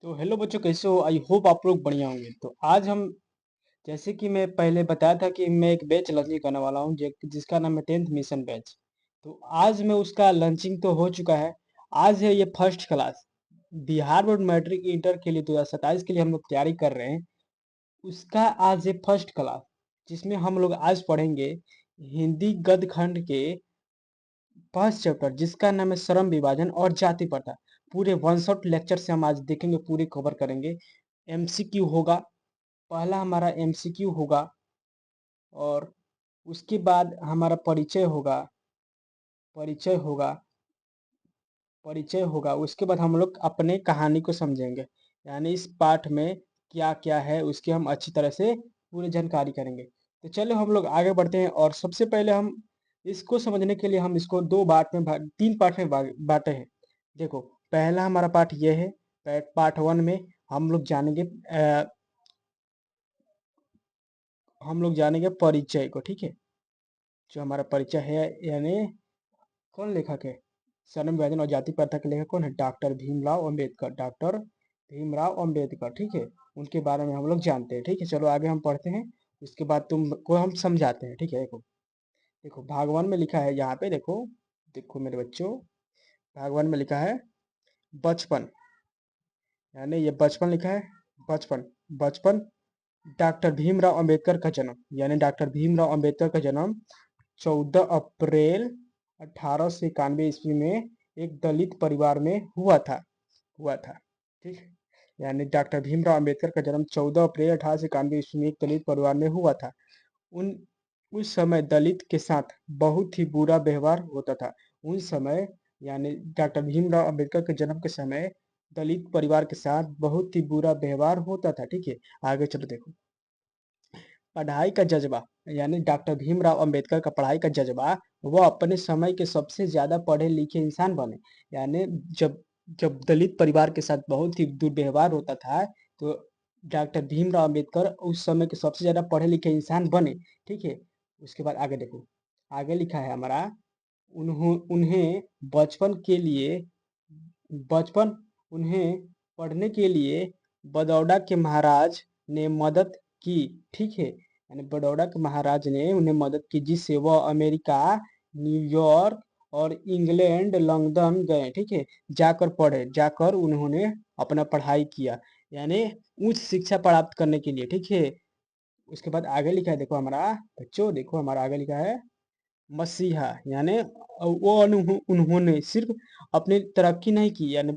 तो हेलो बच्चों, कैसे हो? आई होप आप लोग बढ़िया होंगे। तो आज हम, जैसे कि मैं पहले बताया था कि मैं एक बैच लॉन्चिंग करने वाला हूँ जिसका नाम है 10th मिशन बैच। तो आज मैं उसका लॉन्चिंग तो हो चुका है। आज है ये first class. Bihar board matric inter के लिए 2027 के लिए हम लोग तैयारी कर रहे हैं। उसका आज है फर्स्ट क्लास, जिसमें हम लोग आज पढ़ेंगे हिंदी गद्य खंड के फर्स्ट चैप्टर, जिसका नाम है श्रम विभाजन और जाति प्रथा। पूरे वन शॉट लेक्चर से हम आज देखेंगे, पूरे कवर करेंगे। एमसीक्यू होगा, पहला हमारा एमसीक्यू होगा। और उसके बाद हमारा परिचय होगा परिचय होगा। उसके बाद हम लोग अपने कहानी को समझेंगे, यानी इस पाठ में क्या क्या है उसकी हम अच्छी तरह से पूरी जानकारी करेंगे। तो चलो हम लोग आगे बढ़ते हैं। और सबसे पहले हम इसको समझने के लिए हम इसको तीन पार्ट में बांटे हैं। देखो, पहला हमारा पार्ट ये है। पार्ट वन में हम लोग जानेंगे परिचय को, ठीक है। जो हमारा परिचय है, यानी कौन लेखक है? श्रम विभाजन और जाति प्रथा के लेखक कौन है? डॉक्टर भीमराव अम्बेडकर, ठीक है। उनके बारे में हम लोग जानते हैं, ठीक है। चलो आगे हम पढ़ते हैं। उसके बाद तुमको हम समझाते हैं, ठीक है। देखो देखो, भागवन में लिखा है, यहाँ पे देखो। देखो मेरे बच्चों, भागवन में लिखा है बचपन, यानी ये बचपन लिखा है। बचपन बचपन डॉक्टर भीमराव अंबेडकर का जन्म, यानी डॉक्टर भीमराव अंबेडकर का जन्म 14 अप्रैल 1891 ईस्वी में एक दलित परिवार में हुआ था, ठीक है। यानी डॉक्टर भीमराव अंबेडकर का जन्म 14 अप्रैल 1891 ईस्वी में एक दलित परिवार में हुआ था। उन उस समय दलित के साथ बहुत ही बुरा व्यवहार होता था। उस समय, यानी डॉक्टर भीमराव अंबेडकर के जन्म के समय दलित परिवार के साथ बहुत ही बुरा व्यवहार होता था, ठीक है। आगे चलो, देखो। पढ़ाई का जज्बा, यानी डॉक्टर भीमराव अंबेडकर का पढ़ाई का जज्बा, वह अपने समय के सबसे ज्यादा पढ़े लिखे इंसान बने। यानी जब जब दलित परिवार के साथ बहुत ही दुर्व्यवहार होता था, तो डॉक्टर भीमराव अंबेडकर उस समय के सबसे ज्यादा पढ़े लिखे इंसान बने, ठीक है। उसके बाद आगे देखो, आगे लिखा है हमारा, उन्हें बचपन के लिए बचपन उन्हें पढ़ने के लिए बड़ौदा के महाराज ने मदद की, ठीक है। यानी बड़ौदा के महाराज ने उन्हें मदद की, जिससे वह अमेरिका, न्यूयॉर्क और इंग्लैंड, लंदन गए, ठीक है। जाकर उन्होंने अपना पढ़ाई किया, यानी उच्च शिक्षा प्राप्त करने के लिए, ठीक है। उसके बाद आगे लिखा है, देखो हमारा बच्चों, देखो हमारा आगे लिखा है मसीहा, यानी उन्होंने सिर्फ अपनी तरक्की नहीं की, यानी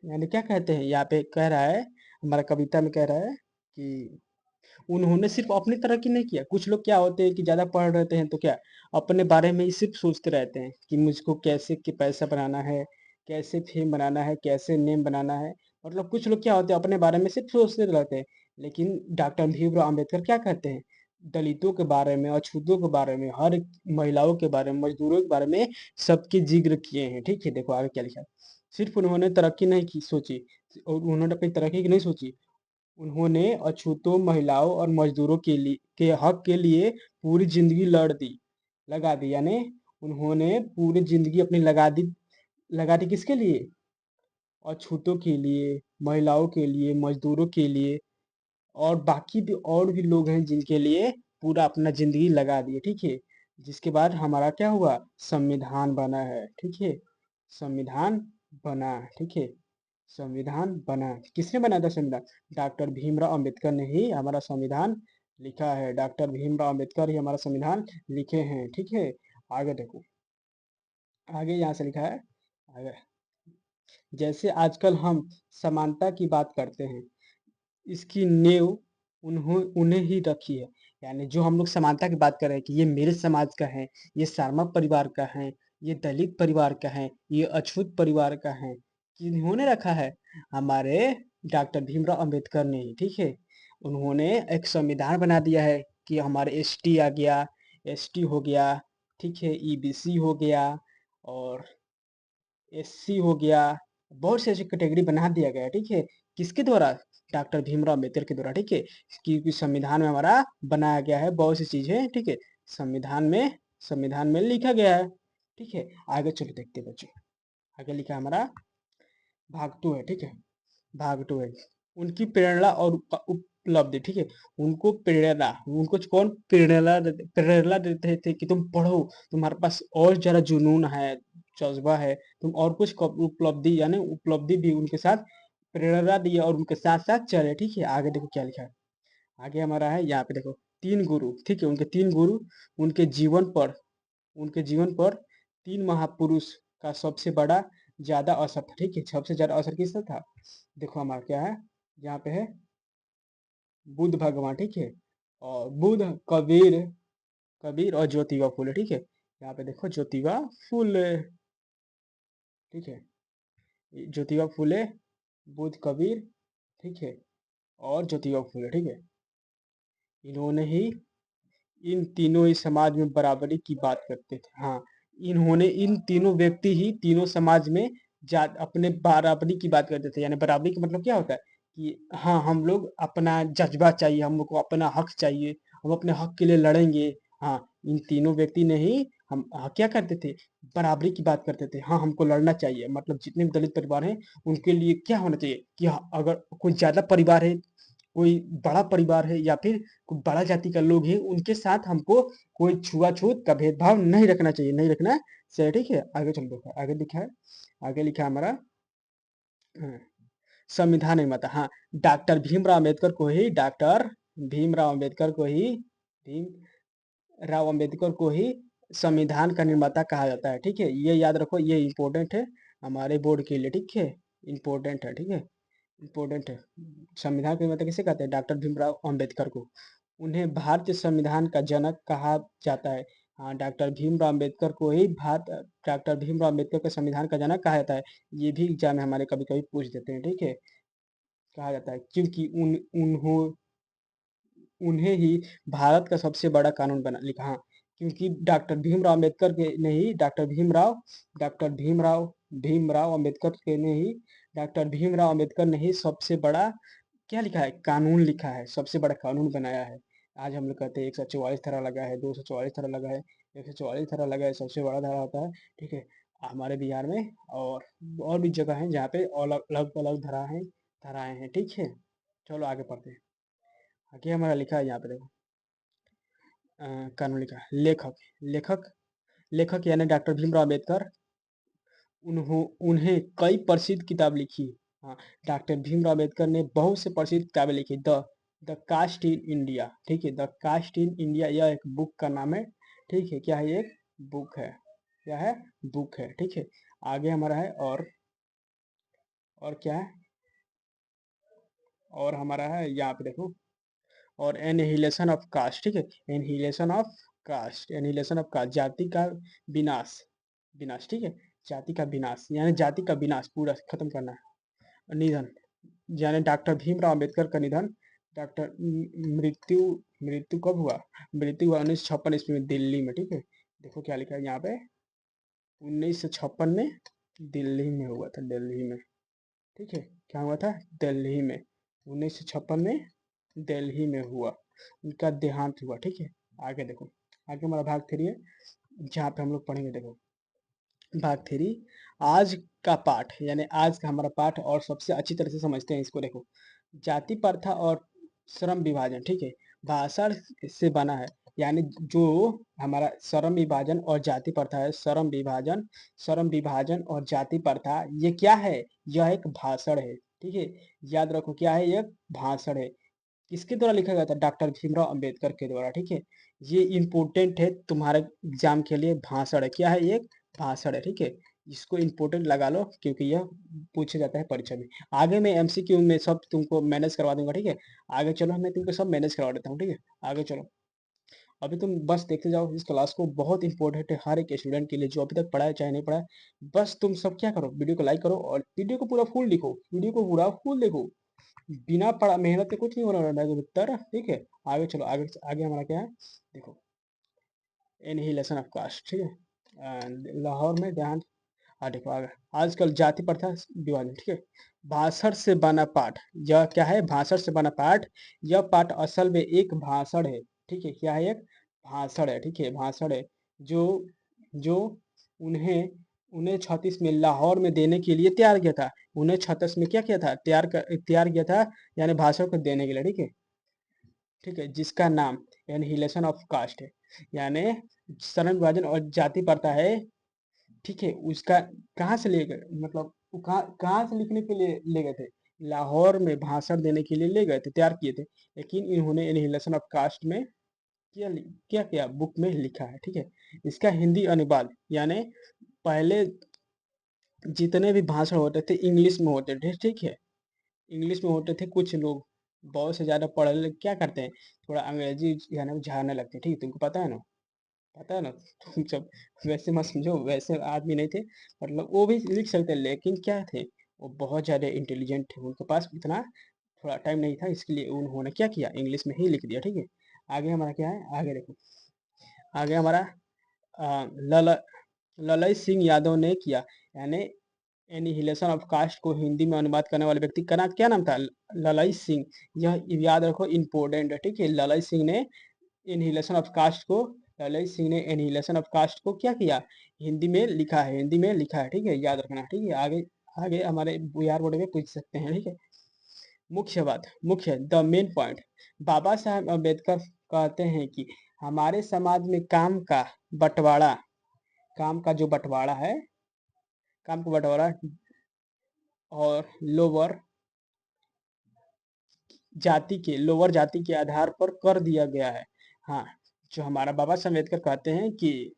यानी क्या कहते हैं, यहाँ पे कह रहा है, हमारा कविता में कह रहा है कि उन्होंने सिर्फ अपनी तरक्की नहीं किया। कुछ लोग क्या होते हैं कि ज्यादा पढ़ रहते हैं तो क्या, अपने बारे में ही सिर्फ सोचते रहते हैं कि मुझको कैसे कि पैसा बनाना है, कैसे फेम बनाना है, कैसे नेम बनाना है। मतलब कुछ लोग क्या होते हैं, अपने बारे में सिर्फ सोचते रहते हैं। लेकिन डॉक्टर भीमराव अम्बेडकर क्या कहते हैं? दलितों के बारे में, अछूतों के बारे में, हर एक महिलाओं के बारे में, मजदूरों के बारे में सबके जिक्र किए हैं, ठीक है। देखो आगे क्या लिखा है। सिर्फ उन्होंने तरक्की नहीं की सोची, और उन्होंने अपनी तरक्की की नहीं सोची, उन्होंने अछूतों, महिलाओं और मजदूरों के हक के लिए पूरी जिंदगी लगा दी। यानी उन्होंने पूरी जिंदगी अपनी लगा दी किसके लिए? अछूतों के लिए, महिलाओं के लिए, मजदूरों के लिए, और बाकी भी और भी लोग हैं जिनके लिए पूरा अपना जिंदगी लगा दिए, ठीक है। जिसके बाद हमारा क्या हुआ? संविधान बना है, ठीक है। संविधान बना, ठीक है। संविधान बना, किसने बनाया था संविधान? डॉक्टर भीमराव अंबेडकर ने ही हमारा संविधान लिखा है। डॉक्टर भीमराव अंबेडकर ही हमारा संविधान लिखे हैं, ठीक है। आगे देखो, आगे यहाँ से लिखा है। आगे, जैसे आजकल हम समानता की बात करते हैं, इसकी नींव उन्हें ही रखी है। यानी जो हम लोग समानता की बात कर रहे हैं कि ये मेरे समाज का है, ये शर्मा परिवार का है, ये दलित परिवार का है, ये अछूत परिवार का है, किन्होंने रखा है? हमारे डॉक्टर भीमराव अंबेडकर ने ही, ठीक है। उन्होंने एक संविधान बना दिया है कि हमारे एसटी आ गया, एसटी हो गया, ठीक है, ईबीसी हो गया, और एससी हो गया। बहुत से ऐसी कैटेगरी बना दिया गया है, ठीक है। किसके द्वारा? डॉक्टर भीमराव अम्बेडकर के द्वारा, ठीक है। क्योंकि संविधान में हमारा बनाया गया है बहुत सी चीजें, ठीक है। संविधान में लिखा गया है, ठीक है। आगे चलो देखते हैं बच्चों। आगे लिखा है हमारा भाग 2 है, ठीक है। भाग 2 है। उनकी प्रेरणा और उपलब्धि, ठीक है? उनको प्रेरणा, उनको कौन प्रेरणा देते थे कि तुम पढ़ो, तुम्हारे पास और ज़्यादा जुनून है, जज़्बा है, तुम और कुछ उपलब्धि, यानी उपलब्धि भी उनके साथ प्रेरणा दी और उनके साथ-साथ चले, ठीक है? आगे देखो क्या लिखा है। आगे हमारा है यहाँ पे देखो 3 गुरु, ठीक है? उनके 3 गुरु, उनके जीवन पर उनके जीवन पर 3 महापुरुष का सबसे बड़ा ज़्यादा असर था, ठीक है? सबसे ज़्यादा असर किसका था? देखो हमारा क्या है, यहाँ पे है बुद्ध भगवान, ठीक है? और बुद्ध, कबीर कबीर और ज्योतिबा फुले, ठीक है? यहाँ पे देखो ज्योतिबा फुले, ठीक है? ज्योतिबा फुले, बुद्ध, कबीर, ठीक है? और ज्योतिबा फुले, ठीक है? इन्होंने ही इन तीनों ही समाज में बराबरी की बात करते थे। हाँ, इन्होंने इन तीनों व्यक्ति ही तीनों समाज में अपने बराबरी की बात करते थे। यानी बराबरी का मतलब क्या होता है कि हाँ, हम लोग अपना जज्बा चाहिए, हम लोग को अपना हक चाहिए, हम अपने हक के लिए लड़ेंगे। हाँ, इन तीनों व्यक्ति ने ही क्या करते थे, बराबरी की बात करते थे। हाँ, हमको लड़ना चाहिए, मतलब जितने भी दलित परिवार हैं उनके लिए क्या होना चाहिए कि हाँ, अगर कोई ज्यादा परिवार है, कोई बड़ा परिवार है या फिर कोई बड़ा जाति का लोग हैं, उनके साथ हमको कोई छुआ-छूत का भेदभाव नहीं रखना चाहिए, नहीं रखना चाहिए, ठीक है? आगे चलो देखो, आगे लिखा है, आगे लिखा है हमारा हाँ, संविधान निर्माता, हाँ, डॉक्टर भीमराव अम्बेडकर को ही भीमराव अम्बेडकर को ही भीमराव अम्बेडकर को ही संविधान का निर्माता कहा जाता है, ठीक है? ये याद रखो, ये इम्पोर्टेंट है हमारे बोर्ड के लिए, ठीक है? इम्पोर्टेंट है, ठीक है? इम्पोर्टेंट है। संविधान के निर्माता किसे कहते हैं? डॉक्टर भीमराव अम्बेडकर को। उन्हें भारतीय संविधान का जनक कहा जाता है। हाँ, डॉक्टर भीमराव अम्बेडकर को संविधान का जनक कहा जाता है। ये भी एग्जाम में हमारे कभी-कभी पूछ देते हैं, ठीक है? कहा जाता है क्योंकि उन्हें ही भारत का सबसे बड़ा कानून बना लिखा, हाँ, क्योंकि डॉक्टर भीमराव अम्बेडकर के ने ही डॉक्टर भीमराव अम्बेडकर ने ही सबसे बड़ा क्या लिखा है? कानून लिखा है, सबसे बड़ा कानून बनाया है। आज हम लोग कहते हैं 144 धारा लगा है, 244 धारा लगा है, 144 धारा लगा है, सबसे बड़ा धारा होता है, ठीक है? हमारे बिहार में और भी जगह हैं जहाँ पे अलग-अलग धाराएँ हैं, ठीक है? चलो आगे पढ़ते हैं। आगे हमारा लिखा है यहाँ पे देखो कानून लिखा है लेखक लेखक यानी डॉक्टर भीमराव अम्बेडकर उन्हें कई प्रसिद्ध किताब लिखी। हाँ, डॉक्टर भीमराव अम्बेडकर ने बहुत से प्रसिद्ध किताबें लिखी। The the caste in India, ठीक है? द कास्ट इन इंडिया, यह एक बुक का नाम है, ठीक है? क्या है? ये एक बुक है। क्या है? बुक है, ठीक है? आगे हमारा है और क्या है? और हमारा है यहाँ पे देखो और एनहिलेशन ऑफ कास्ट, ठीक है? एनहिलेशन ऑफ कास्ट, जाति का विनाश, ठीक है? जाति का विनाश यानी जाति का विनाश पूरा खत्म करना है। निधन यानी डॉक्टर भीमराव अम्बेडकर का निधन, डॉक्टर मृत्यु मृत्यु कब हुआ? मृत्यु हुआ 1956 ईस्वी में दिल्ली में, ठीक है? देखो क्या लिखा है यहाँ पे, 1956 में दिल्ली में हुआ था, दिल्ली में, ठीक है? क्या हुआ था? दिल्ली में 1956 में दिल्ली में हुआ, उनका देहांत हुआ, ठीक है? आगे देखो, आगे हमारा भाग 3 है जहाँ पे हम लोग पढ़ेंगे। देखो भाग 3 आज का पाठ, यानी आज का हमारा पाठ और सबसे अच्छी तरह से समझते हैं इसको। देखो जाति प्रथा और श्रम विभाजन, ठीक है? भाषण से बना है, यानी जो हमारा श्रम विभाजन और जाति प्रथा है, श्रम विभाजन और जाति प्रथा, ये क्या है? यह एक भाषण है, ठीक है? याद रखो क्या है? ये भाषण है। किसके द्वारा लिखा गया था? डॉक्टर भीमराव अंबेडकर के द्वारा, ठीक है? ये इम्पोर्टेंट है तुम्हारे एग्जाम के लिए, भाषण है। क्या है? ये एक भाषण है, ठीक है? इसको इम्पोर्टेंट लगा लो क्योंकि यह पूछा जाता है परीक्षा में। आगे मैं एमसीक्यू में सब तुमको मैनेज करवा दूंगा, ठीक है? आगे चलो, मैं तुमको सब मैनेज करवा देता हूँ, ठीक है? आगे चलो, अभी तुम बस देखते जाओ इस क्लास को, बहुत इंपॉर्टेंट है हर एक स्टूडेंट के लिए, जो अभी तक पढ़ा है चाहे नहीं पढ़ा है। बस तुम सब क्या करो, वीडियो को लाइक करो और वीडियो को पूरा फुल देखो, बिना पढ़ा मेहनत के कुछ नहीं होना है मित्र, ठीक है? आगे चलो, आगे आगे हमारा क्या है? देखो एनहिलेशन ऑफ कास्ट, ठीक है? लाहौर में देहांत। हाँ देखो आगे, आजकल जाति प्रथा विभाजन, ठीक है? भाषण से बना पाठ, यह क्या है? भाषण से बना पाठ। यह पाठ असल में एक भाषण है, ठीक है? क्या है? एक भाषण है, ठीक है? भाषण है जो जो उन्हें 1936 में लाहौर में देने के लिए तैयार किया था। 1936 में क्या किया था? तैयार किया था, यानी भाषण को देने के लिए, ठीक है। ठीक है, जिसका नाम एनहिलेशन ऑफ कास्ट है, यानी श्रम विभाजन और जाति प्रथा है। ठीक है, उसका कहाँ से ले गए, मतलब वो कहाँ से लिखने के लिए ले गए थे? लाहौर में भाषण देने के लिए ले गए थे, तैयार किए थे, लेकिन इन्होंने एनहिलेशन ऑफ कास्ट में क्या किया, बुक में लिखा है। ठीक है, इसका हिंदी अनुवाद, यानी पहले जितने भी भाषण होते थे इंग्लिश में होते थे, ठीक है, इंग्लिश में होते थे। कुछ लोग बहुत से ज़्यादा पढ़े लिखे क्या करते हैं, थोड़ा अंग्रेजी यानी झाड़ने लगते हैं, ठीक है, तुमको पता है ना, पता है ना। तुम सब वैसे मत समझो, वैसे आदमी नहीं थे, मतलब वो भी लिख सकते, लेकिन क्या थे, वो बहुत ज़्यादा इंटेलिजेंट थे, उनके पास इतना थोड़ा टाइम नहीं था, इसके लिए उन्होंने क्या किया, इंग्लिश में ही लिख दिया। ठीक है, आगे हमारा क्या है, आगे देखो, आगे हमारा लल ललई सिंह यादव ने किया, यानी एनिहिलेशन ऑफ कास्ट को हिंदी में अनुवाद करने वाले व्यक्ति का नाम क्या नाम था? ललई सिंह। यह याद रखो, इम्पोर्टेंट है। ठीक है, ललई सिंह ने एनिहिलेशन ऑफ कास्ट को ललई सिंह ने एनिहिलेशन ऑफ कास्ट को क्या किया, हिंदी में लिखा है, हिंदी में लिखा है। ठीक है, याद रखना। ठीक है, आगे आगे हमारे बुआर बोर्ड में पूछ सकते हैं। ठीक है, मुख्य द मेन पॉइंट, बाबा साहब अम्बेडकर कहते हैं कि हमारे समाज में बंटवारा काम का जो बंटवारा है, काम का बंटवारा और लोअर जाति के आधार पर कर दिया गया है। हाँ, जो हमारा बाबा साहब अम्बेडकर कहते हैं कि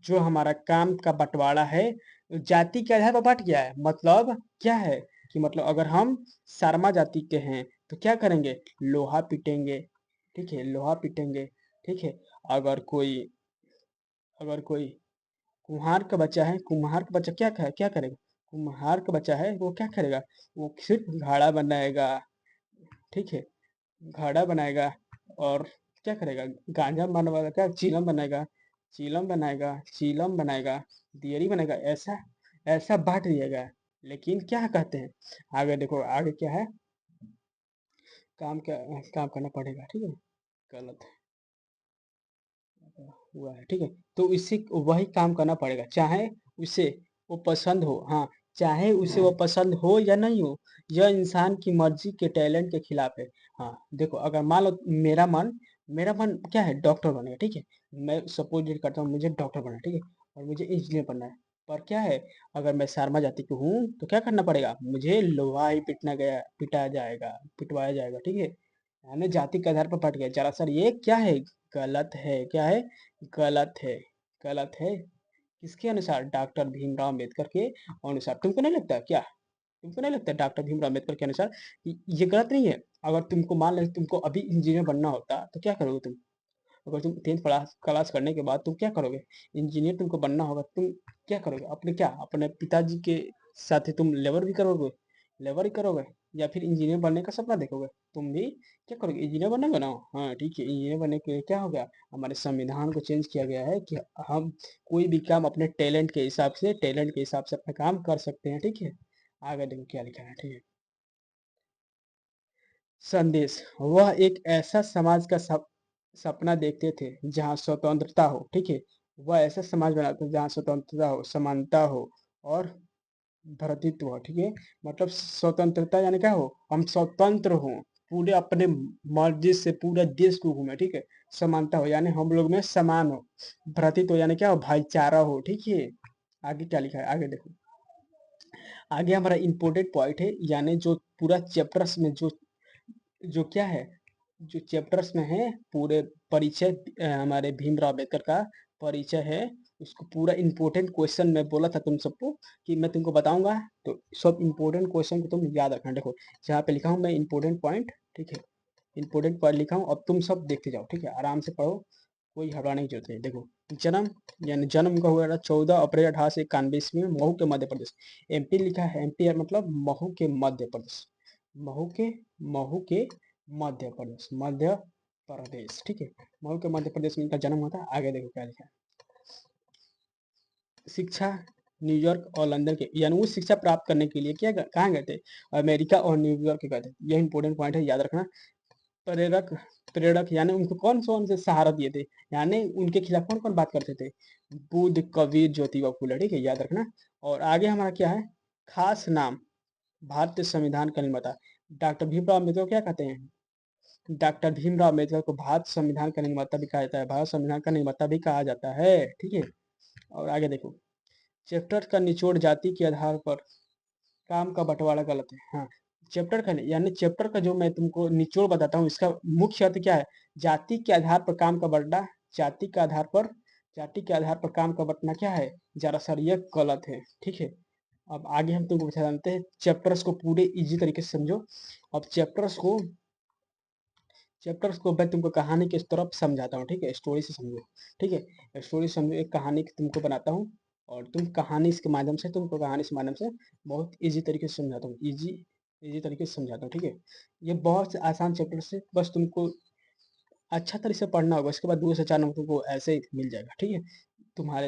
जो हमारा काम का बंटवारा है जाति के आधार पर बंट गया है। मतलब क्या है कि मतलब अगर हम शर्मा जाति के हैं तो क्या करेंगे, लोहा पीटेंगे। ठीक है, लोहा पीटेंगे। ठीक है, अगर कोई अगर कोई कुम्हार का बच्चा है, कुम्हार का बच्चा क्या करेगा, कुम्हार का बच्चा है वो क्या करेगा, वो सिर्फ घड़ा बनाएगा। ठीक है, घड़ा बनाएगा और क्या करेगा, गांजा बनवाएगा, चीलम बनाएगा, दियरी बनाएगा, ऐसा ऐसा बांट दिया गया है। लेकिन क्या कहते हैं, आगे देखो, आगे क्या है, क्या काम करना पड़ेगा। ठीक है, गलत हुआ है। ठीक है, तो इसी वही काम करना पड़ेगा, चाहे उसे वो पसंद हो। हाँ, चाहे उसे वो पसंद हो या नहीं हो, यह इंसान की मर्जी के टैलेंट के खिलाफ है। हाँ, देखो, अगर मान लो मेरा मन क्या है, डॉक्टर बनेगा। ठीक है, मैं सपोज करता हूँ मुझे डॉक्टर बनना है, ठीक है, और मुझे इंजीनियर बनना है। पर क्या है, अगर मैं शर्मा जाति की हूँ तो क्या करना पड़ेगा, मुझे लोहा ही पिटवाया जाएगा। ठीक है, यानी जाति के आधार पर बट गया। दरअसल ये क्या है, गलत है। क्या है, गलत है, गलत है। किसके अनुसार, डॉक्टर भीमराव अम्बेडकर के अनुसार। तुमको नहीं लगता क्या, तुमको नहीं लगता डॉक्टर भीमराव अम्बेडकर के अनुसार ये गलत नहीं है? अगर तुमको मान लो तुमको अभी इंजीनियर बनना होता तो क्या करोगे तुम? अगर तुम 10th क्लास क्लास करने के बाद तुम क्या करोगे, इंजीनियर तुमको बनना होगा, तुम क्या करोगे, अपने पिताजी के साथ ही तुम लेबर ही करोगे, या फिर इंजीनियर बनने का सपना देखोगे? तुम भी क्या करोगे, इंजीनियर बनोगे ना। हाँ, ठीक है, इंजीनियर बनने के लिए क्या हो गया, हमारे संविधान को चेंज किया गया है कि हम कोई भी काम अपने टैलेंट के हिसाब से अपना काम कर सकते हैं। ठीक है, आगे देखो क्या लिखा है। ठीक है, संदेश, वह एक ऐसा समाज का सपना देखते थे जहाँ स्वतंत्रता हो। ठीक है, वह ऐसा समाज बनाते थे जहाँ स्वतंत्रता हो, समानता हो और भ्रातृत्व हो। ठीक है, मतलब स्वतंत्रता यानी क्या हो, हम स्वतंत्र हों, पूरे अपने मर्जी से पूरे देश को घूमे। ठीक है, समानता हो यानी हम लोग में समान हो, भ्रातृत्व यानी क्या हो, भाईचारा हो। ठीक है, आगे क्या लिखा है, आगे देखो, आगे हमारा इम्पोर्टेंट पॉइंट है, यानी जो पूरा चैप्टर्स में जो क्या है, जो चैप्टर्स में है पूरे परिचय, हमारे भीमराव अम्बेडकर का परिचय है, उसको पूरा इंपॉर्टेंट क्वेश्चन मैं बोला था तुम सबको कि मैं तुमको बताऊंगा, तो सब इंपॉर्टेंट क्वेश्चन को तुम याद रखना। देखो, जहाँ पे लिखा हूँ मैं इंपॉर्टेंट पॉइंट, ठीक है, इंपॉर्टेंट पॉइंट लिखा हूँ, अब तुम सब देखते जाओ। ठीक है, आराम से पढ़ो, कोई घबराने की जरूरत नहीं। देखो, जन्म, यानी जन्म का हुआ था 14 अप्रैल 1891 ईस्वी में महू के मध्य प्रदेश। एमपी लिखा है, एमपी मतलब महू के मध्य प्रदेश, महू के महू के मध्य प्रदेश। ठीक है, महू के मध्य प्रदेश में इनका जन्म हुआ था। आगे देखो क्या लिखा है, शिक्षा, न्यूयॉर्क और लंदन के, यानी वो शिक्षा प्राप्त करने के लिए कहाँ गए थे, अमेरिका और न्यूयॉर्क गए थे। यह इंपॉर्टेंट पॉइंट है, याद रखना। प्रेरक प्रेरक यानी उनको कौन से सहारा दिए थे, यानी उनके खिलाफ कौन कौन बात करते थे, बुद्ध, कबीर, ज्योतिबा फूले। ठीक है, याद रखना। और आगे हमारा क्या है, खास नाम भारतीय संविधान का निर्माता। डॉक्टर भीमराव अम्बेडकर क्या कहते हैं, डॉक्टर भीमराव अम्बेडकर को भारत संविधान का निर्माता भी कहा जाता है, भारत संविधान का निर्माता भी कहा जाता है, ठीक है। और आगे देखो, चैप्टर का निचोड़ जाति के आधार पर काम का बंटवारा गलत है। हाँ, चैप्टर का नहीं, यानी चैप्टर का जो मैं तुमको निचोड़ बताता हूँ, इसका मुख्य अर्थ क्या है, जाति के आधार पर काम का बंटना, जाति के आधार पर, जाति के आधार पर काम का बंटना क्या है, दरअसल ये गलत है, ठीक है। अब आगे हम तुमको बता जानते हैं, चैप्टर्स को पूरे इजी तरीके से समझो। अब चैप्टर्स को मैं तुमको कहानी की तरफ समझाता हूँ, ठीक है, स्टोरी से समझो, ठीक है, स्टोरी समझो, एक कहानी तुमको बनाता हूँ और तुम कहानी के माध्यम से, तुमको कहानी के माध्यम से बहुत इजी तरीके से समझाता हूँ, इजी इजी तरीके से समझाता हूँ, ठीक है। ये बहुत आसान चैप्टर से, बस तुमको अच्छा तरीके से पढ़ना होगा, इसके बाद 2 से 4 नंबर तुमको ऐसे ही मिल जाएगा, ठीक है। तुम्हारे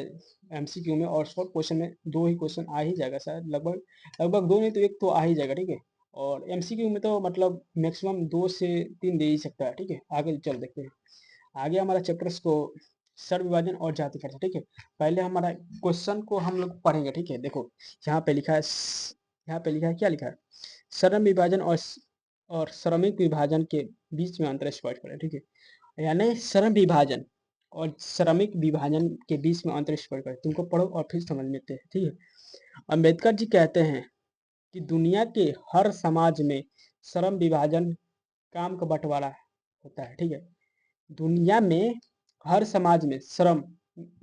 एमसीक्यू में और शॉर्ट क्वेश्चन में 2 ही क्वेश्चन आ ही जाएगा शायद, लगभग लगभग 2 नहीं तो 1 तो आ ही जाएगा, ठीक है। और एमसीक्यू में तो मतलब मैक्सिमम 2 से 3 दे ही सकता है, ठीक है। आगे चल देखते हैं, आगे हमारा चैप्टर्स को सर विभाजन और जाति प्रथा, ठीक है। पहले हमारा क्वेश्चन को हम लोग पढ़ेंगे, ठीक है। देखो यहाँ पे लिखा है, यहाँ पे लिखा है, क्या लिखा है, श्रम विभाजन और श्रमिक विभाजन के बीच में अंतर स्पष्ट करें, ठीक है। यानी श्रम विभाजन और श्रमिक विभाजन के बीच में अंतर स्पष्ट करें, तुमको पढ़ो और फिर समझ लेते हैं, ठीक है। अम्बेडकर जी कहते हैं कि दुनिया के हर समाज में श्रम विभाजन काम का बंटवारा होता है, ठीक है। दुनिया में हर समाज में श्रम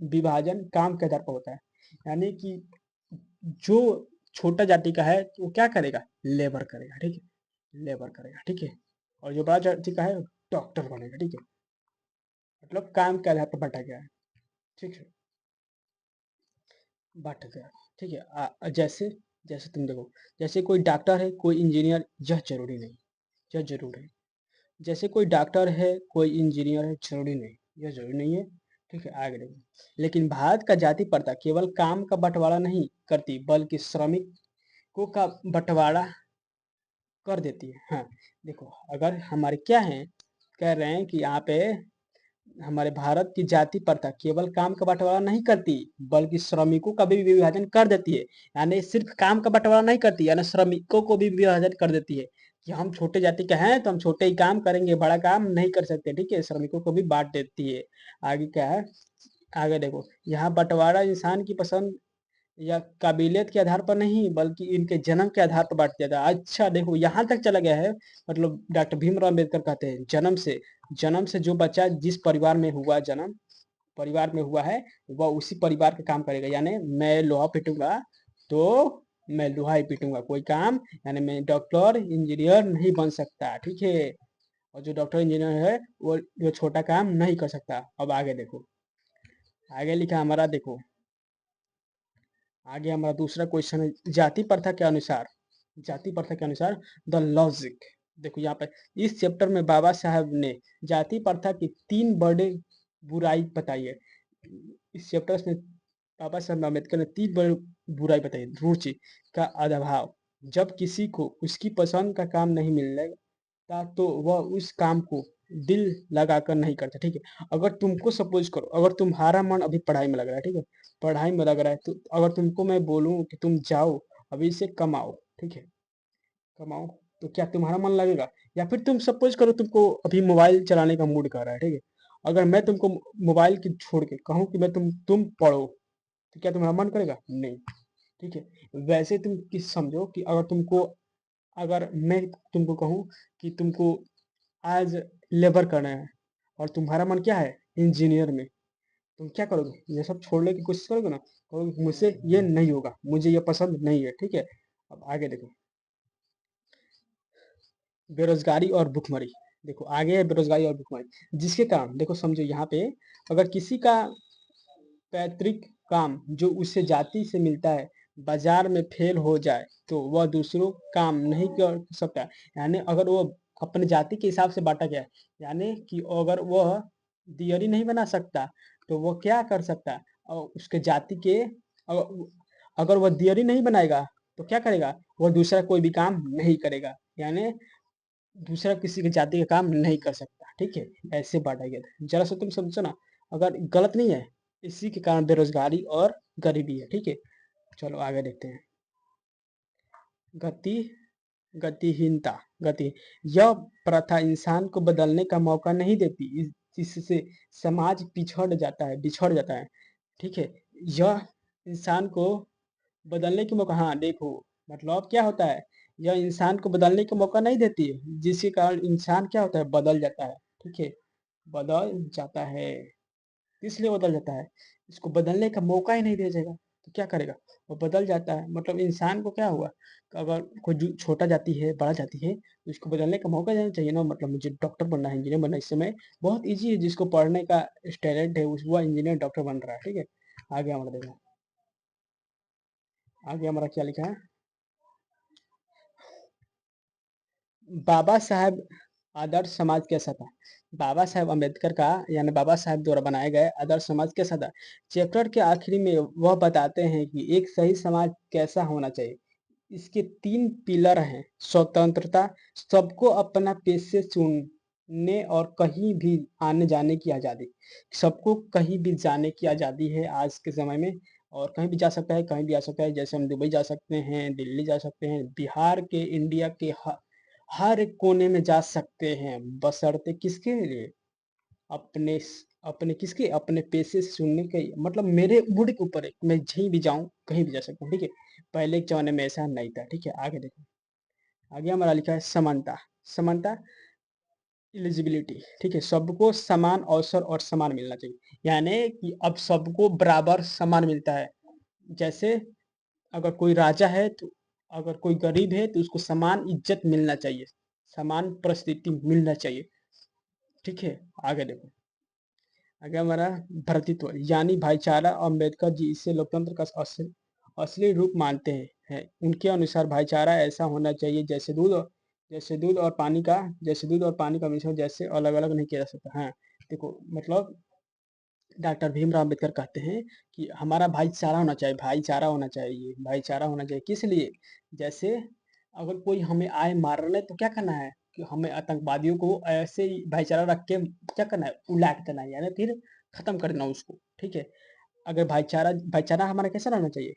विभाजन काम के आधार पर होता है, यानी कि जो छोटा जाति का है वो क्या करेगा, लेबर करेगा, ठीक है, लेबर करेगा, ठीक है। और जो बड़ा जाति का है डॉक्टर बनेगा, ठीक है। मतलब काम के आधार पर बांटा गया है, ठीक है, बांटा गया, ठीक है। जैसे जैसे तुम देखो, जैसे कोई डॉक्टर है, कोई इंजीनियर, यह जरूरी नहीं, यह जरूर है। जैसे कोई डॉक्टर है, कोई इंजीनियर है, जरूरी नहीं, यह जरूरी नहीं है, ठीक है। आगे देखो, लेकिन भारत का जाति प्रथा केवल काम का बंटवारा नहीं करती, बल्कि श्रमिकों का बंटवारा कर देती है। हाँ, देखो, अगर हमारे क्या है, कह रहे हैं कि यहाँ पे हमारे भारत की जाति प्रथा केवल काम का बंटवारा नहीं करती, बल्कि श्रमिकों का भी विभाजन कर देती है। यानी सिर्फ काम का बंटवारा नहीं करती, यानी श्रमिकों को भी विभाजन कर देती है कि हम छोटे जाति के हैं तो हम छोटे ही काम करेंगे, बड़ा काम नहीं कर सकते, ठीक है। श्रमिकों को भी बांट देती है। आगे क्या है, आगे देखो, यहाँ बंटवारा इंसान की पसंद या काबिलियत के आधार पर नहीं, बल्कि इनके जन्म के आधार पर बांट दिया था। अच्छा देखो, यहाँ तक चला गया है, मतलब डॉक्टर भीमराव अम्बेडकर कहते हैं जन्म से जो बच्चा जिस परिवार में हुआ, जन्म परिवार में हुआ है, वह उसी परिवार का काम करेगा। यानी मैं लोहा पीटूंगा तो मैं लोहा ही पीटूंगा, कोई काम, यानी मैं डॉक्टर इंजीनियर नहीं बन सकता, ठीक है। और जो डॉक्टर इंजीनियर है वो छोटा काम नहीं कर सकता। अब आगे देखो, आगे लिखा हमारा, देखो आगे हमारा दूसरा क्वेश्चन है, जाति प्रथा के अनुसार द लॉजिक। देखो यहाँ पर इस चैप्टर में बाबा साहब ने जाति प्रथा की 3 बड़े बुराई बताई है। इस चैप्टर में बाबा साहब अम्बेडकर ने 3 बड़े बुराई बताई। रुचि का अभाव, जब किसी को उसकी पसंद का काम नहीं मिलेगा तो वह उस काम को दिल लगाकर नहीं करता, ठीक है। अगर तुमको सपोज करो, अगर तुम्हारा मन अभी पढ़ाई में लग रहा है, ठीक है, पढ़ाई में लग रहा है, तो अगर तुमको मैं बोलूँ कि तुम जाओ अभी से कमाओ, ठीक है, कमाओ, तो क्या तुम्हारा मन लगेगा? या फिर तुम सपोज करो तुमको अभी मोबाइल चलाने का मूड कर रहा है, ठीक है, अगर मैं तुमको मोबाइल की छोड़ के कहूँ कि मैं तुम पढ़ो, तो क्या तुम्हारा मन करेगा? नहीं, ठीक है। वैसे तुम किस समझो कि अगर मैं तुमको कहूँ कि तुमको आज लेबर करना है और तुम्हारा मन क्या है, इंजीनियर में, तुम क्या करोगे? ये सब छोड़ने की कोशिश करोगे ना, कहोगे मुझसे ये नहीं होगा, मुझे ये पसंद नहीं है, ठीक है। अब आगे देखो, बेरोजगारी और भुखमरी। देखो आगे है बेरोजगारी और भुखमरी, जिसके कारण देखो समझो यहाँ पे, अगर किसी का पैतृक काम जो उसे जाति से मिलता है बाजार में फेल हो जाए तो वह दूसरों काम नहीं कर सकता। यानी अगर वो अपने जाति के हिसाब से बांटा गया है, यानी कि अगर वह दियरी नहीं बना सकता तो वह क्या कर सकता है, और उसके जाति के अगर अगर वह दियरी नहीं बनाएगा तो क्या करेगा, वह दूसरा कोई भी काम नहीं करेगा, यानी दूसरा किसी की जाति का काम नहीं कर सकता, ठीक है। ऐसे बांटा गया था, जरा सा तुम समझो ना, अगर गलत नहीं है, इसी के कारण बेरोजगारी और गरीबी है, ठीक है। चलो आगे देखते हैं। गति गतिहीनता गति यह प्रथा इंसान को बदलने का मौका नहीं देती, इससे समाज बिछड़ जाता है। ठीक है, यह इंसान को बदलने के मौका, हाँ देखो, मतलब क्या होता है, यह इंसान को बदलने का मौका नहीं देती है, जिसके कारण इंसान क्या होता है, बदल जाता है। ठीक है, बदल जाता है, इसलिए बदल जाता है, इसको बदलने का मौका ही नहीं दिया जाएगा तो क्या करेगा, वो बदल जाता है। मतलब इंसान को क्या हुआ कि अगर कोई छोटा जाति है, बड़ा जाति है, तो इसको बदलने का मौका देना चाहिए ना। मतलब मुझे डॉक्टर बनना है, इंजीनियर बनना है, इस समय बहुत ईजी है, जिसको पढ़ने का टैलेंट है उस वो इंजीनियर डॉक्टर बन रहा है। ठीक है, आगे हमारा देखो, आगे हमारा क्या लिखा है। बाबा साहेब आदर्श समाज कैसा था। बाबा साहेब अम्बेडकर का यानी बाबा साहेब द्वारा बनाए गए आदर्श समाज कैसा था। चैप्टर के आखिरी में वह बताते हैं कि एक सही समाज कैसा होना चाहिए। इसके 3 पिलर हैं। स्वतंत्रता, सबको अपना पेशे चुनने और कहीं भी आने-जाने की आज़ादी। सबको कहीं भी जाने की आज़ादी है आज के समय में, और कहीं भी जा सकता है, कहीं भी आ सकता है। जैसे हम दुबई जा सकते हैं, दिल्ली जा सकते हैं, बिहार के, इंडिया के हर एक कोने में जा सकते हैं, बशर्ते किसके लिए? अपने अपने किसके? अपने पेशे से चुनने के, मतलब मेरे मूड के ऊपर है, मैं कहीं भी जाऊँ, कहीं भी जा सकता हूँ, ठीक है? पहले के ज़माने में ऐसा नहीं था, ठीक है? आगे देखो, आगे हमारा लिखा है समानता। समानता, एलिजिबिलिटी, ठीक है? सबको समान अवसर और समान मिलना चाहिए। यानी कि अब सबको बराबर समान मिलता है। जैसे अगर कोई राजा है तो, अगर कोई गरीब है तो उसको समान इज्जत मिलना चाहिए, समान परिस्थिति मिलना चाहिए, ठीक है? आगे देखो, आगे हमारा भ्रातृत्व यानी भाईचारा। अम्बेडकर जी इसे लोकतंत्र का असली रूप मानते हैं। उनके अनुसार भाईचारा ऐसा होना चाहिए जैसे दूध और पानी का मिश्रण, जैसे अलग अलग नहीं किया जा सकता। हाँ देखो, मतलब डॉक्टर भीमराव अम्बेडकर कहते हैं कि हमारा भाईचारा होना चाहिए, भाईचारा होना चाहिए, भाईचारा होना चाहिए। किस लिए? जैसे अगर कोई हमें आए मारने तो क्या करना है कि हमें आतंकवादियों को ऐसे ही भाईचारा रख के क्या करना है, उलाट देना है, यानी फिर खत्म कर देना उसको, ठीक है? अगर भाईचारा भाईचारा हमारा कैसा रहना चाहिए,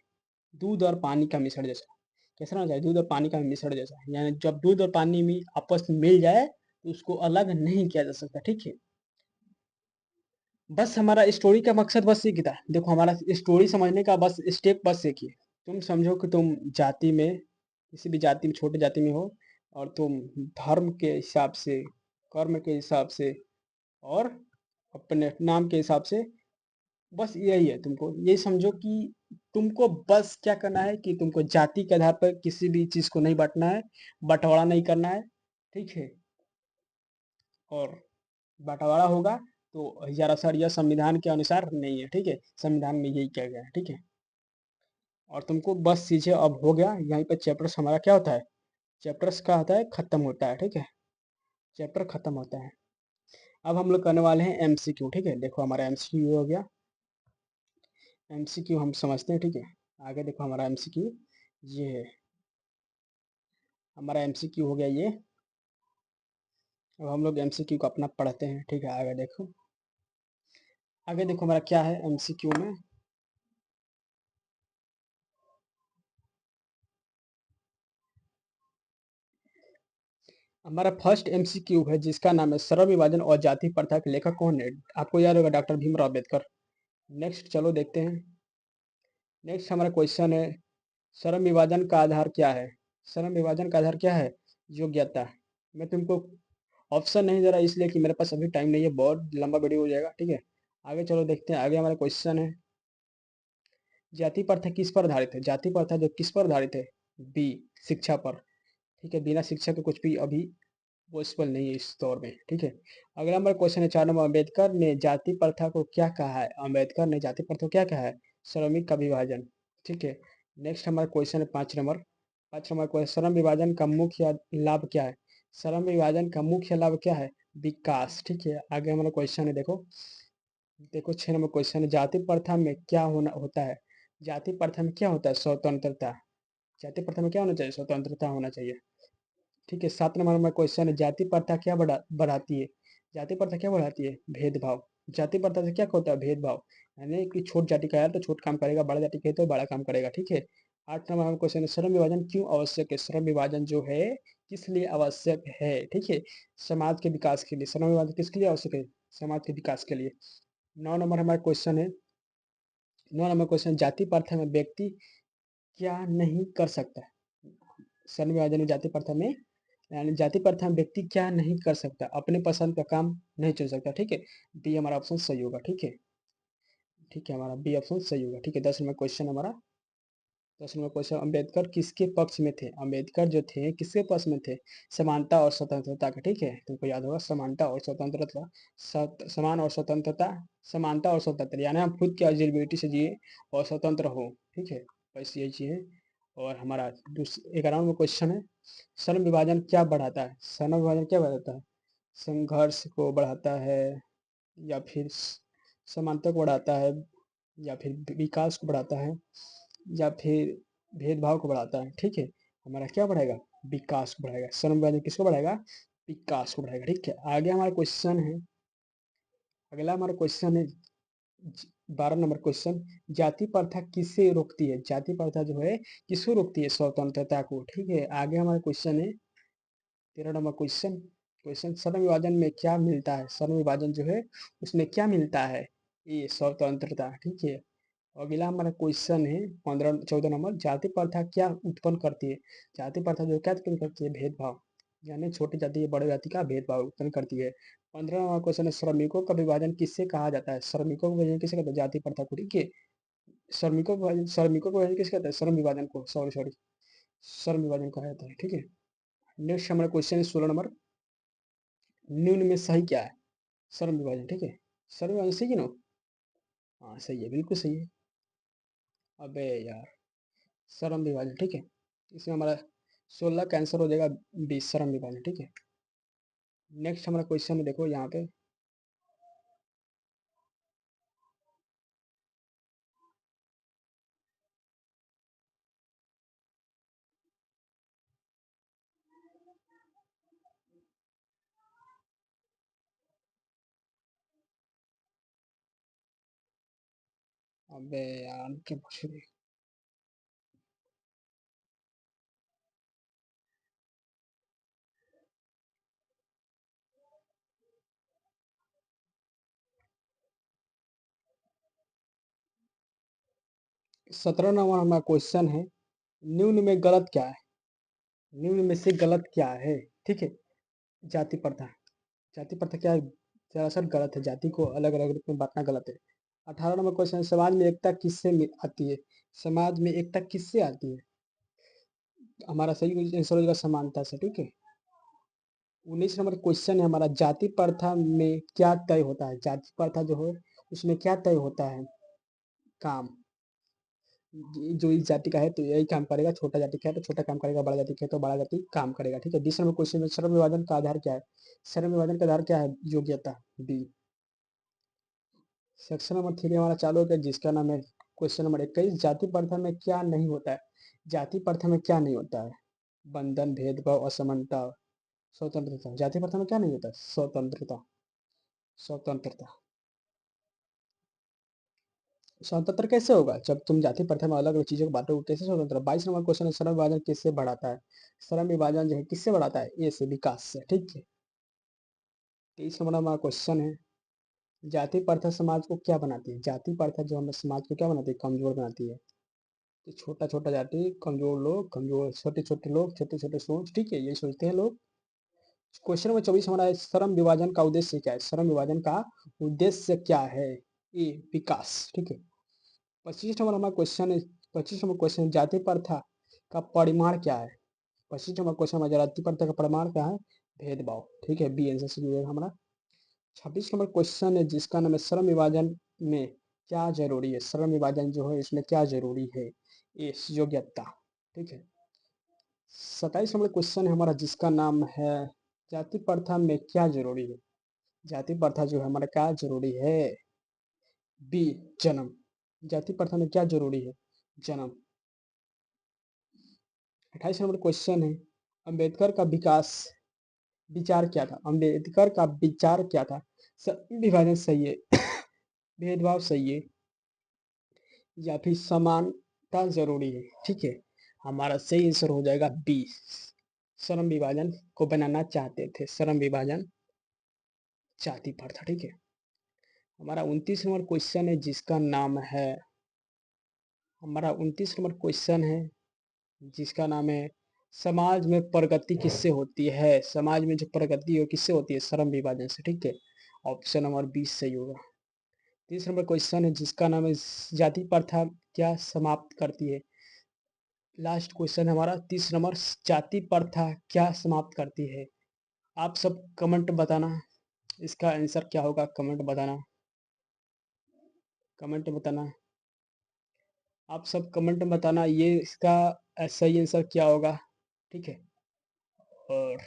दूध और पानी का मिश्रण जैसा। कैसा रहना चाहिए? दूध और पानी का मिश्रण जैसा, यानी जब दूध और पानी में आपस में मिल जाए तो उसको अलग नहीं किया जा सकता, ठीक है? बस हमारा स्टोरी का मकसद बस एक ही था। देखो, हमारा स्टोरी समझने का बस स्टेप बस एक ही है। तुम समझो कि तुम जाति में, किसी भी जाति में, छोटी जाति में हो, और तुम धर्म के हिसाब से, कर्म के हिसाब से, और अपने नाम के हिसाब से, बस यही है। तुमको ये समझो कि तुमको बस क्या करना है कि तुमको जाति के आधार पर किसी भी चीज़ को नहीं बाँटना है, बँटवारा नहीं करना है, ठीक है? और बँटवारा होगा तो दरअसल यह संविधान के अनुसार नहीं है, ठीक है? संविधान में यही किया गया है, ठीक है? और तुमको बस चीज़ें अब हो गया, यहीं पे चैप्टर्स हमारा क्या होता है? चैप्टर्स क्या होता है? खत्म होता है, ठीक है? चैप्टर खत्म होता है। अब हम लोग करने वाले हैं एमसीक्यू, ठीक है? देखो हमारा एमसीक्यू हो गया, एमसीक्यू हम समझते हैं, ठीक है? आगे देखो हमारा एमसीक्यू ये है, हमारा एमसीक्यू हो गया ये। अब हम लोग एमसीक्यू को अपना पढ़ते हैं, ठीक है? आगे देखो, आगे देखो हमारा क्या है एमसीक्यू में। हमारा फर्स्ट एमसीक्यू है जिसका नाम है श्रम विभाजन और जाति प्रथा के लेखक कौन है? आपको याद होगा, डॉक्टर भीमराव अम्बेडकर। नेक्स्ट चलो देखते हैं। नेक्स्ट हमारा क्वेश्चन है, श्रम विभाजन का आधार क्या है? श्रम विभाजन का आधार क्या है? योग्यता। मैं तुमको ऑप्शन नहीं दे रहा इसलिए कि मेरे पास अभी टाइम नहीं है, बहुत लंबा वीडियो हो जाएगा, ठीक है? आगे चलो देखते हैं। आगे हमारा क्वेश्चन है, जाति प्रथा किस पर आधारित है? जाति प्रथा जो किस पर आधारित है? बी, शिक्षा पर, ठीक है? बिना शिक्षा के कुछ भी अभी पॉसिबल नहीं है इस दौर में, ठीक है? अगला हमारा क्वेश्चन है 4 नंबर, अम्बेडकर ने जाति प्रथा को क्या कहा है? अम्बेडकर ने जाति प्रथा को क्या कहा है? श्रमिक का विभाजन, ठीक है? नेक्स्ट हमारा क्वेश्चन है 5 नंबर। 5 नंबर क्वेश्चन, श्रम विभाजन का मुख्य लाभ क्या है? श्रम विभाजन का मुख्य लाभ क्या है? विकास, ठीक है? आगे हमारा क्वेश्चन है, देखो देखो 6 नंबर क्वेश्चन है, जाति प्रथा में क्या होना होता है? जाति प्रथा में क्या होता है? स्वतंत्रता। जाति प्रथा में क्या होना चाहिए? स्वतंत्रता होना चाहिए, ठीक है? 7 नंबर में क्वेश्चन है, जाति प्रथा क्या बढ़ाती है? जाति प्रथा क्या बढ़ाती है? भेदभाव। जाति प्रथा से क्या होता है? भेदभाव। यानी कि छोट जाति का है तो छोट काम करेगा, बड़ा जाति का है तो बड़ा काम करेगा, ठीक है। 8 नंबर हमारा क्वेश्चन है, श्रम विभाजन क्यों आवश्यक है? श्रम विभाजन जो है किस लिए आवश्यक है? ठीक है, समाज के विकास के लिए। श्रम विभाजन किसके लिए आवश्यक है? समाज के विकास के लिए। 9 नंबर हमारा क्वेश्चन है, 9 नंबर क्वेश्चन, जाति प्रथा में व्यक्ति क्या नहीं कर सकता? श्रम विभाजन में जाति प्रथा में, यानी जाति प्रथा में व्यक्ति क्या नहीं कर सकता? अपने पसंद का काम नहीं चुन सकता, ठीक है। बी हमारा ऑप्शन सही होगा, ठीक है। ठीक है, हमारा बी ऑप्शन सही होगा, ठीक है। 10 नंबर क्वेश्चन हमारा, 10 नंबर क्वेश्चन, अम्बेडकर किसके पक्ष में थे? अम्बेडकर जो थे किसके पक्ष में थे? समानता और स्वतंत्रता का, ठीक है। तुमको याद होगा समानता और स्वतंत्रता, समान और स्वतंत्रता, समानता और स्वतंत्र, यानी हम खुद की एलिजिबिलिटी से जिए और स्वतंत्र हो, ठीक है। बस यही चीज़ है। और हमारा 11वां नंबर क्वेश्चन है, श्रम विभाजन क्या बढ़ाता है? श्रम विभाजन क्या बढ़ाता है? संघर्ष को बढ़ाता है, या फिर समानता को बढ़ाता है, या फिर विकास को बढ़ाता है, या फिर भेदभाव को बढ़ाता है, ठीक है। हमारा क्या बढ़ाएगा? विकास को बढ़ाएगा। श्रम विभाजन किसको बढ़ाएगा? विकास को बढ़ाएगा, ठीक है। आगे हमारा क्वेश्चन है, अगला हमारा क्वेश्चन है 12 नंबर क्वेश्चन, जाति प्रथा किसे रोकती है? जाति प्रथा जो है किसको रोकती है? स्वतंत्रता को, ठीक है। आगे हमारा क्वेश्चन है 13 नंबर क्वेश्चन, श्रम विभाजन में क्या मिलता है? श्रम विभाजन जो है उसमें क्या मिलता है? ये स्वतंत्रता, ठीक है। अगला हमारा क्वेश्चन है 14 नंबर, जाति प्रथा क्या उत्पन्न करती है? जाति प्रथा जो क्या उत्पन्न करती है? भेदभाव, यानी छोटी जाति या बड़ी जाति का भेदभाव उत्पन्न करती है। 15 नंबर क्वेश्चन है, श्रमिकों का विभाजन किससे कहा जाता है? श्रमिकों का विभाजन किससे कहते हैं? जाति प्रथा को, ठीक है। श्रमिकों का विभाजन किससे कहते हैं? श्रम विभाजन को, सॉरी सॉरी, श्रम विभाजन कहा जाता है, ठीक है। नेक्स्ट हमारा क्वेश्चन है 16 नंबर, निम्न में सही क्या है? श्रम विभाजन, ठीक है। श्रम विभाजन सही है ना? हाँ सही है, बिल्कुल सही है। अबे यार, श्रम विभाजन, ठीक है। इसमें हमारा 16 का आंसर हो जाएगा 20, श्रम विभाजन, ठीक है। नेक्स्ट हमारा क्वेश्चन है, देखो यहाँ पे, अबे यार क्या पूछ रहे? 17 नंबर हमारा क्वेश्चन है, निम्न में गलत क्या है? निम्न में से गलत क्या है? ठीक है। जाति प्रथा, जाति प्रथा क्या है? दरअसल गलत है, जाति को अलग अलग रूप में बांटना गलत है। 18 नंबर क्वेश्चन, समाज में एकता किससे आती है? समाज में एकता किससे आती है? हमारा सही आंसर हो जाएगा समानता से, ठीक है। 19 नंबर क्वेश्चन है हमारा, जाति प्रथा में क्या तय होता है? जाति प्रथा जो है उसमें क्या तय होता है? काम, जो इस जाति का है तो यही काम करेगा, छोटा जाति का है तो छोटा काम करेगा, बड़ा जाति का है तो बड़ा जाति काम करेगा, ठीक है। 20 नंबर क्वेश्चन में, श्रम विभाजन का आधार क्या है? श्रम विभाजन का आधार क्या है? योग्यता, बी। सेक्शन नंबर 3 हमारा चालू होता है, जिसका नाम है क्वेश्चन नंबर 21, जाति प्रथा में क्या नहीं होता है? जाति प्रथा में क्या नहीं होता है? बंधन, भेदभाव, असमानता, स्वतंत्रता। जाति प्रथा में क्या नहीं होता? स्वतंत्रता, स्वतंत्रता। स्वतंत्र कैसे होगा जब तुम जाति प्रथा में अलग अलग चीजों को बांटोगे? कैसे स्वतंत्र? 22 नंबर क्वेश्चन है, श्रम विभाजन किससे बढ़ाता है? श्रम विभाजन जो है किससे बढ़ाता है? ए से, विकास से, ठीक है। 23 नंबर हमारा क्वेश्चन है, जाति प्रथा समाज को क्या बनाती है? जाति प्रथा जो हमें समाज को क्या बनाती है? कमजोर बनाती है। तो छोटा छोटा जाति, कमजोर लोग, कमजोर छोटे छोटे लोग, छोटे छोटे सोच, ठीक है, यही सोचते हैं लोग। क्वेश्चन नंबर 24 हमारा है, श्रम विभाजन का उद्देश्य क्या है? श्रम विभाजन का उद्देश्य क्या है? ए, विकास, ठीक है। 25 नंबर हमारा क्वेश्चन है, 25 नंबर क्वेश्चन, जाति प्रथा का परिमाण क्या है? 25 नंबर क्वेश्चन में जाति प्रथा का परिमाण क्या है? भेदभाव, ठीक है, बी आंसर सही होगा हमारा। 26 नंबर क्वेश्चन है, जिसका नाम है श्रम विभाजन में क्या जरूरी है? श्रम विभाजन जो है इसमें क्या जरूरी है? ये योग्यता, ठीक है। 27 नंबर क्वेश्चन है हमारा, जिसका नाम है जाति प्रथा में क्या जरूरी है? जाति प्रथा जो है हमारा क्या जरूरी है? बी, जन्म। जाति प्रथा में क्या जरूरी है? जन्म। 28 नंबर क्वेश्चन है, अंबेडकर का विकास विचार क्या था? अंबेडकर का विचार क्या था? विभाजन सही है, भेदभाव सही है, या फिर समानता जरूरी है, ठीक है। हमारा सही आंसर हो जाएगा बी, श्रम विभाजन को बनाना चाहते थे, श्रम विभाजन जाति प्रथा, ठीक है। हमारा 29 नंबर क्वेश्चन है जिसका नाम है, हमारा 29 नंबर क्वेश्चन है जिसका नाम है, समाज में प्रगति किससे होती है, समाज में जो प्रगति है किससे होती है, श्रम विभाजन से, ठीक है। ऑप्शन नंबर 20 सही होगा। 30 नंबर क्वेश्चन है जिसका नाम है, जाति प्रथा क्या समाप्त करती है। लास्ट क्वेश्चन हमारा 30 नंबर, जाति प्रथा क्या समाप्त करती है। आप सब कमेंट बताना, इसका आंसर क्या होगा, कमेंट बताना, कमेंट बताना, आप सब कमेंट में बताना ये इसका सही आंसर क्या होगा, ठीक है। और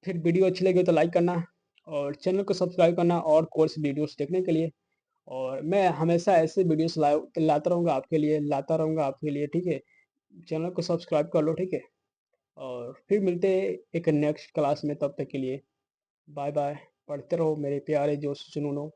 फिर वीडियो अच्छी लगी तो लाइक करना और चैनल को सब्सक्राइब करना और कोर्स वीडियोस देखने के लिए। और मैं हमेशा ऐसे वीडियोस लाता रहूँगा आपके लिए, ठीक है। चैनल को सब्सक्राइब कर लो, ठीक है। और फिर मिलते हैं एक नेक्स्ट क्लास में, तब तक के लिए बाय बाय। पढ़ते रहो मेरे प्यारे जो सुनो।